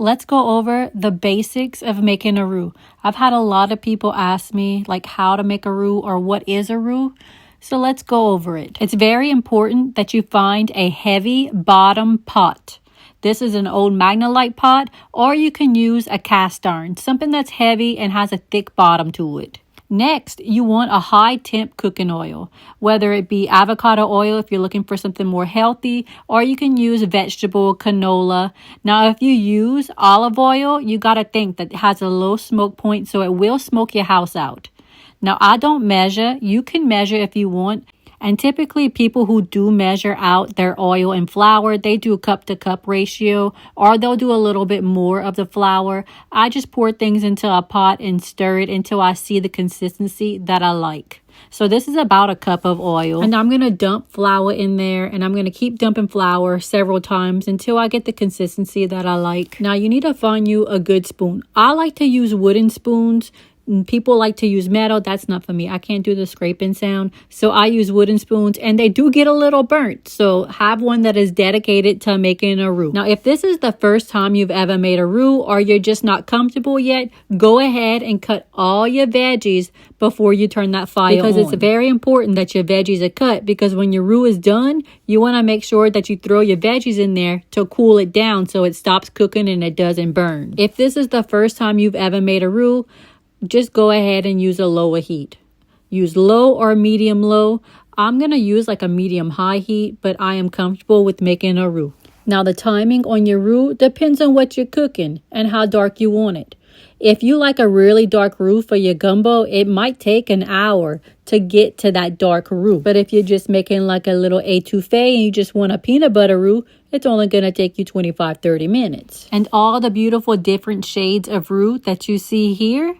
let's go over the basics of making a roux. I've had a lot of people ask me like how to make a roux or what is a roux. So let's go over it. It's very important that you find a heavy bottom pot. This is an old Magnolite pot, or you can use a cast iron, something that's heavy and has a thick bottom to it. Next, you want a high temp cooking oil, whether it be avocado oil if you're looking for something more healthy, or you can use vegetable canola. Now, if you use olive oil, you got to think that it has a low smoke point, so it will smoke your house out. Now, I don't measure. You can measure if you want. And typically people who do measure out their oil and flour, they do a cup to cup ratio, or they'll do a little bit more of the flour. I just pour things into a pot and stir it until I see the consistency that I like. So this is about a cup of oil, and I'm going to dump flour in there, and I'm going to keep dumping flour several times until I get the consistency that I like. Now you need to find you a good spoon. I like to use wooden spoons. People like to use metal. That's not for me. I can't do the scraping sound. So I use wooden spoons, and they do get a little burnt. So have one that is dedicated to making a roux. Now, if this is the first time you've ever made a roux, or you're just not comfortable yet, go ahead and cut all your veggies before you turn that fire on. Because it's very important that your veggies are cut, because when your roux is done, you want to make sure that you throw your veggies in there to cool it down so it stops cooking and it doesn't burn. If this is the first time you've ever made a roux, just go ahead and use a lower heat. Use low or medium low. I'm going to use like a medium high heat, but I am comfortable with making a roux. Now the timing on your roux depends on what you're cooking and how dark you want it. If you like a really dark roux for your gumbo, it might take an hour to get to that dark roux. But if you're just making like a little étouffée and you just want a peanut butter roux, it's only going to take you 25-30 minutes. And all the beautiful different shades of roux that you see here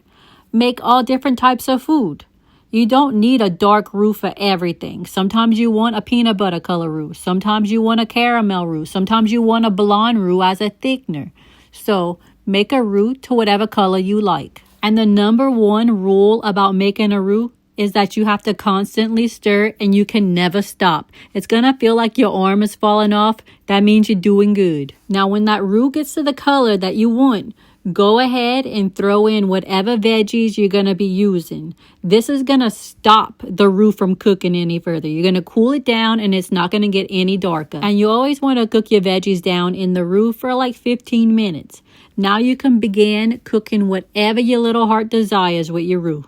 make all different types of food. You don't need a dark roux for everything. Sometimes you want a peanut butter color roux. Sometimes you want a caramel roux. Sometimes you want a blonde roux as a thickener. So make a roux to whatever color you like. And the number one rule about making a roux is that you have to constantly stir and you can never stop. It's going to feel like your arm is falling off. That means you're doing good. Now, when that roux gets to the color that you want, go ahead and throw in whatever veggies you're going to be using. This is going to stop the roux from cooking any further. You're going to cool it down and it's not going to get any darker. And you always want to cook your veggies down in the roux for like 15 minutes. Now you can begin cooking whatever your little heart desires with your roux.